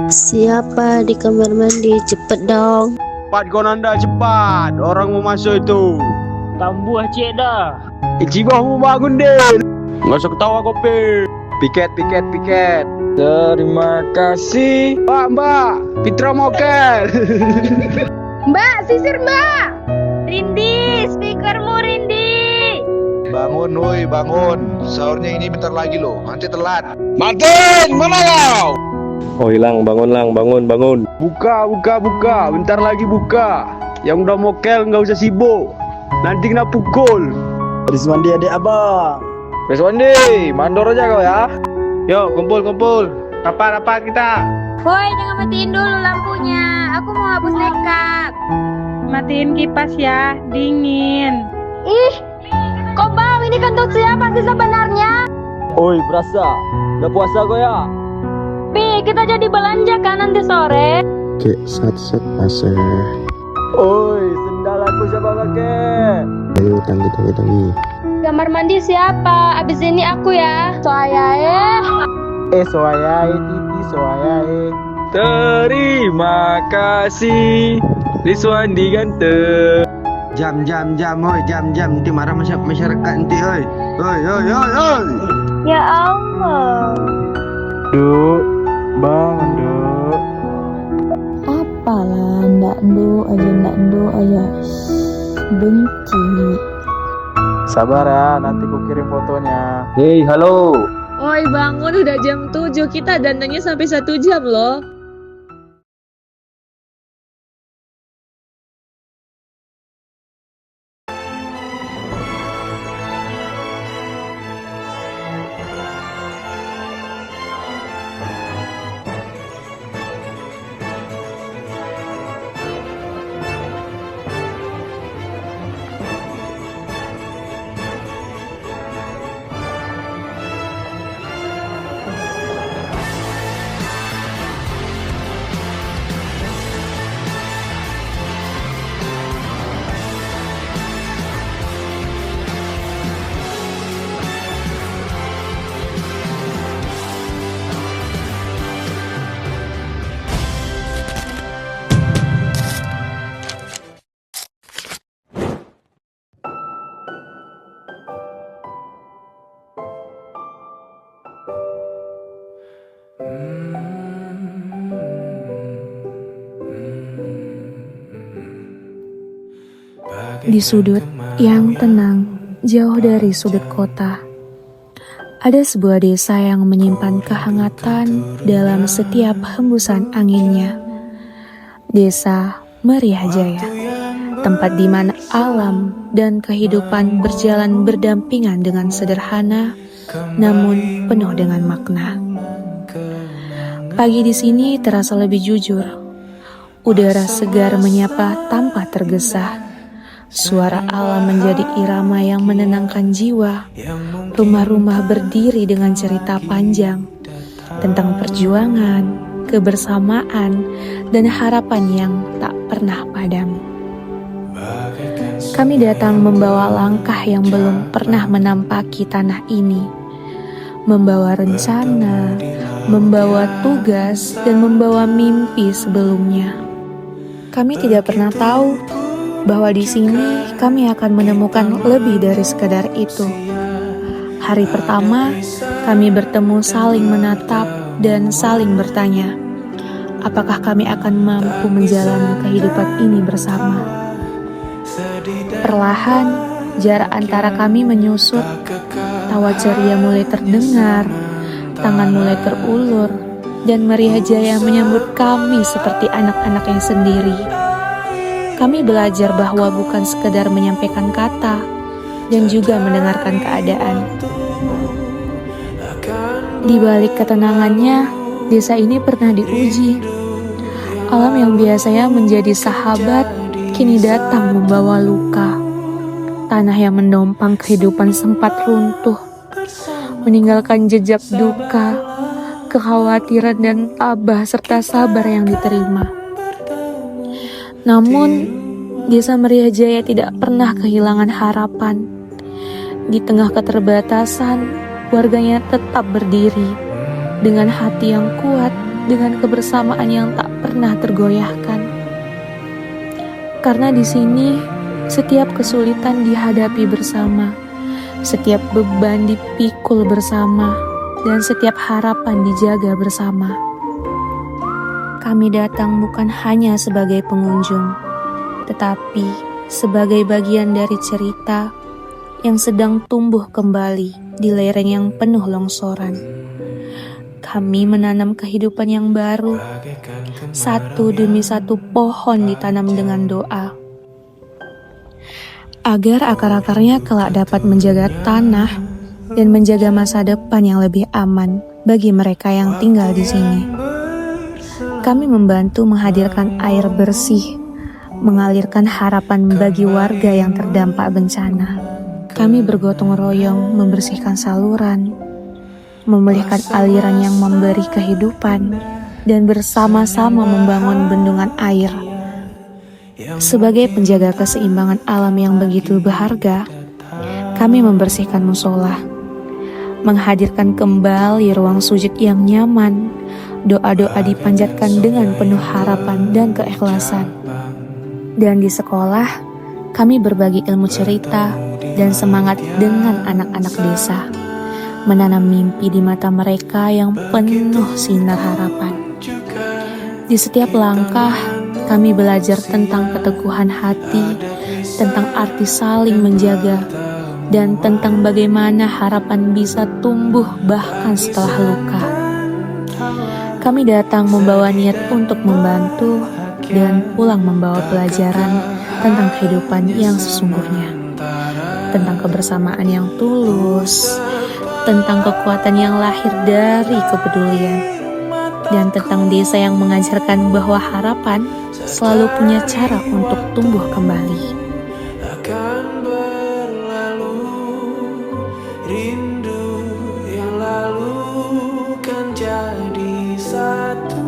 Siapa di kamar mandi? Cepet dong. Cepat Konanda, cepat. Orang mau masuk itu. Tambuh cik dah. Icibah mau bangun deh. Nggak usah ketawa kopi. Piket. Terima kasih. Mbak. Fitra Mokel. Mbak, sisir mbak. Rindi, speakermu Rindi. Bangun, woi, bangun. Sahurnya ini bentar lagi loh, nanti telat. Martin, mana kau? Oh hilang, bangun. Buka. Bentar lagi buka. Yang udah mokel nggak usah sibuk. Nanti kena pukul. Habis mandi adik abang. Wes Wandi, mandor aja kau ya. Yuk, kumpul. Rapat kita. Woi, jangan matiin dulu lampunya. Aku mau hapus makeup. Matiin kipas ya, dingin. Ih, kok bau? Ini kentut siapa sih sebenarnya? Oi, berasa. Udah puasa kau ya? Pi, kita jadi belanja kan nanti sore? Kek sat paseh. Oi, sendal aku siapa pakai? Ayo tangi. Kamar mandi siapa? Abis ini aku ya. Soayae. Soayae, titi soayae. Terima kasih Riswandi ganteng. Jam, oi, jam. Nanti marah masyarakat nanti, oi. Ya Allah. Duk, bangun duk. Apalah, ndak ndo aja. Benci. Sabar ya, nanti ku kirim fotonya. Hei, halo. Oi bangun, udah jam 7. Kita dandannya sampai 1 jam loh. Di sudut yang tenang, jauh dari sudut kota, ada sebuah desa yang menyimpan kehangatan dalam setiap hembusan anginnya. Desa Meriah Jaya, tempat di mana alam dan kehidupan berjalan berdampingan dengan sederhana, namun penuh dengan makna. Pagi di sini terasa lebih jujur. Udara segar menyapa tanpa tergesa. Suara alam menjadi irama yang menenangkan jiwa. Rumah-rumah berdiri dengan cerita panjang tentang perjuangan, kebersamaan, dan harapan yang tak pernah padam. Kami datang membawa langkah yang belum pernah menampaki tanah ini, membawa rencana, membawa tugas, dan membawa mimpi sebelumnya. Kami tidak pernah tahu bahwa di sini kami akan menemukan lebih dari sekadar itu. Hari pertama, kami bertemu saling menatap dan saling bertanya, apakah kami akan mampu menjalani kehidupan ini bersama. Perlahan, jarak antara kami menyusut, tawa ceria mulai terdengar, tangan mulai terulur, dan Meriah Jaya menyambut kami seperti anak-anaknya sendiri. Kami belajar bahwa bukan sekedar menyampaikan kata dan juga mendengarkan keadaan. Di balik ketenangannya, desa ini pernah diuji. Alam yang biasanya menjadi sahabat, kini datang membawa luka. Tanah yang mendompang kehidupan sempat runtuh, meninggalkan jejak duka, kekhawatiran dan tabah serta sabar yang diterima. Namun, desa Meriah Jaya tidak pernah kehilangan harapan. Di tengah keterbatasan, warganya tetap berdiri dengan hati yang kuat dengan kebersamaan yang tak pernah tergoyahkan. Karena di sini setiap kesulitan dihadapi bersama, setiap beban dipikul bersama, dan setiap harapan dijaga bersama. Kami datang bukan hanya sebagai pengunjung, tetapi sebagai bagian dari cerita yang sedang tumbuh kembali di lereng yang penuh longsoran. Kami menanam kehidupan yang baru, satu demi satu pohon ditanam dengan doa, agar akar-akarnya kelak dapat menjaga tanah dan menjaga masa depan yang lebih aman bagi mereka yang tinggal di sini. Kami membantu menghadirkan air bersih, mengalirkan harapan bagi warga yang terdampak bencana. Kami bergotong royong membersihkan saluran, memulihkan aliran yang memberi kehidupan, dan bersama-sama membangun bendungan air. Sebagai penjaga keseimbangan alam yang begitu berharga, kami membersihkan musola, menghadirkan kembali ruang sujud yang nyaman. Doa-doa dipanjatkan dengan penuh harapan dan keikhlasan. Dan di sekolah, kami berbagi ilmu cerita dan semangat dengan anak-anak desa, menanam mimpi di mata mereka yang penuh sinar harapan. Di setiap langkah, kami belajar tentang keteguhan hati, tentang arti saling menjaga, dan tentang bagaimana harapan bisa tumbuh bahkan setelah luka. Kami datang membawa niat untuk membantu dan pulang membawa pelajaran tentang kehidupan yang sesungguhnya, tentang kebersamaan yang tulus, tentang kekuatan yang lahir dari kepedulian, dan tentang desa yang mengajarkan bahwa harapan selalu punya cara untuk tumbuh kembali. Akan berlalu, rindu yang lalu kan jadi satu.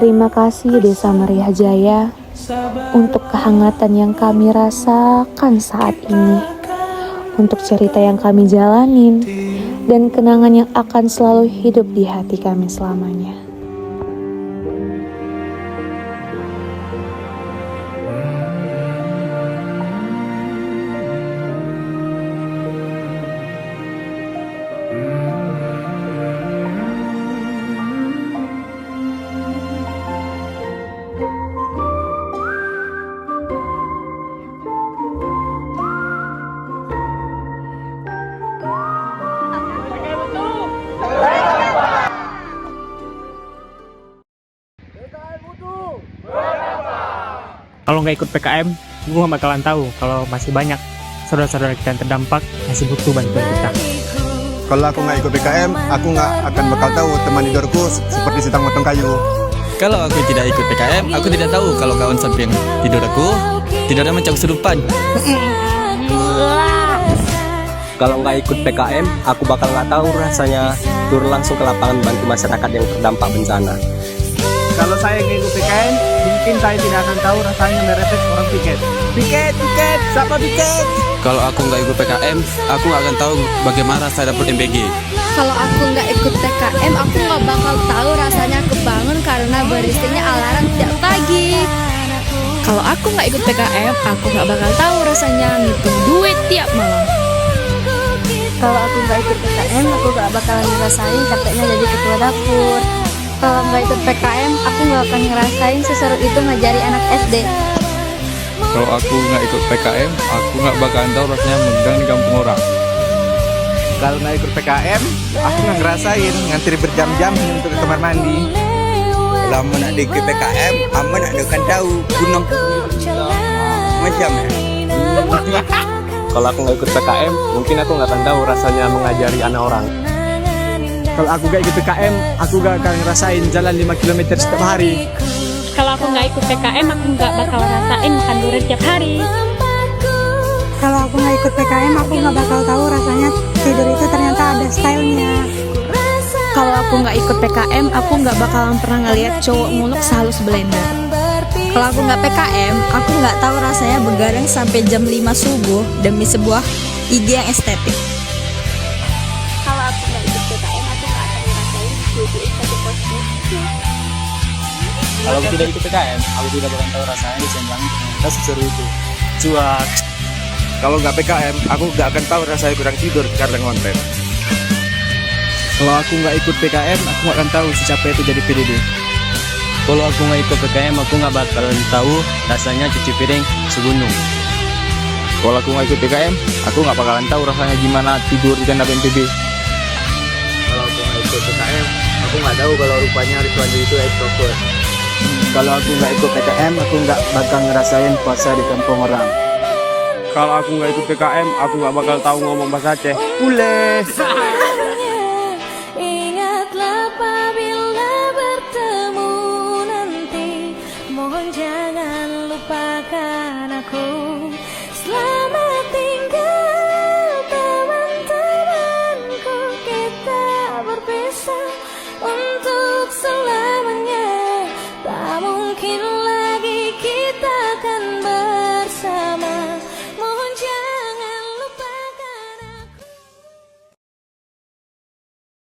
Terima kasih Desa Meriah Jaya untuk kehangatan yang kami rasakan saat ini, untuk cerita yang kami jalanin, dan kenangan yang akan selalu hidup di hati kami selamanya. Kalau nggak ikut PKM, gue nggak bakalan tahu kalau masih banyak saudara-saudara kita yang terdampak masih butuh bantuan kita. Kalau aku nggak ikut PKM, aku nggak akan bakal tahu teman tidurku seperti setang potong kayu. Kalau aku tidak ikut PKM, aku tidak tahu kalau kawan samping tidur aku tidurnya macam kesurupan. Kalau nggak ikut PKM, aku bakal nggak tahu rasanya turun langsung ke lapangan bantu masyarakat yang terdampak bencana. Kalau saya nggak ikut PKM, mungkin saya tidak akan tahu rasanya merepek orang piket. Piket, siapa piket? Kalau aku nggak ikut PKM, aku nggak akan tahu bagaimana saya dapat MBG. Kalau aku nggak ikut PKM, aku nggak bakal tahu rasanya kebangun karena beristiknya alarm tiap pagi. Kalau aku nggak ikut PKM, aku nggak bakal tahu rasanya ngitung duit tiap malam. Kalau aku nggak ikut PKM, aku nggak bakalan ngerasain capeknya jadi ketua dapur. Kalau nggak ikut PKM, aku nggak akan ngerasain seseru itu ngajari anak SD. Kalau aku nggak ikut PKM, aku nggak bakalan tahu rasanya megang di kampung orang. Kalau nggak ikut PKM, aku nggak ngerasain ngantri berjam-jam untuk ke kamar mandi. Kalau mau nak ikut PKM, aman nak akan tahu gunung macam ya. Kalau aku nggak ikut PKM, mungkin aku nggak akan tahu rasanya mengajari anak orang. Kalau aku nggak ikut PKM, aku nggak akan ngerasain jalan 5 km setiap hari. Kalau aku nggak ikut PKM, aku nggak bakal rasain makan durian tiap hari. Kalau aku nggak ikut PKM, aku nggak bakal tahu rasanya tidur itu ternyata ada stylenya. Kalau aku nggak ikut PKM, aku nggak bakalan pernah ngeliat cowok muluk sehalus blender. Kalau aku nggak PKM, aku nggak tahu rasanya begadang sampai jam 5 subuh demi sebuah IG yang estetik. Kalau aku nggak ikut PKM, Kalau aku tidak ikut PKM, aku tidak bakal tahu rasanya di Sembang ternyata seseru itu. Cuak. Kalau nggak PKM, aku nggak akan tahu rasanya kurang tidur karena ngonten. Kalau aku nggak ikut PKM, aku nggak akan tahu secapek itu jadi PDD. Kalau aku nggak ikut PKM, aku nggak bakalan tahu rasanya cuci piring segunung. Kalau aku nggak ikut PKM, aku nggak bakalan tahu rasanya gimana tidur di tenda BNPB. Kalau aku nggak ikut PKM, aku nggak tahu kalau rupanya Ridwan itu extrovert. Kalau aku nggak ikut PKM, aku nggak bakal ngerasain puasa di kampung orang. Kalau aku nggak ikut PKM, aku nggak bakal tahu ngomong bahasa Aceh. Pule.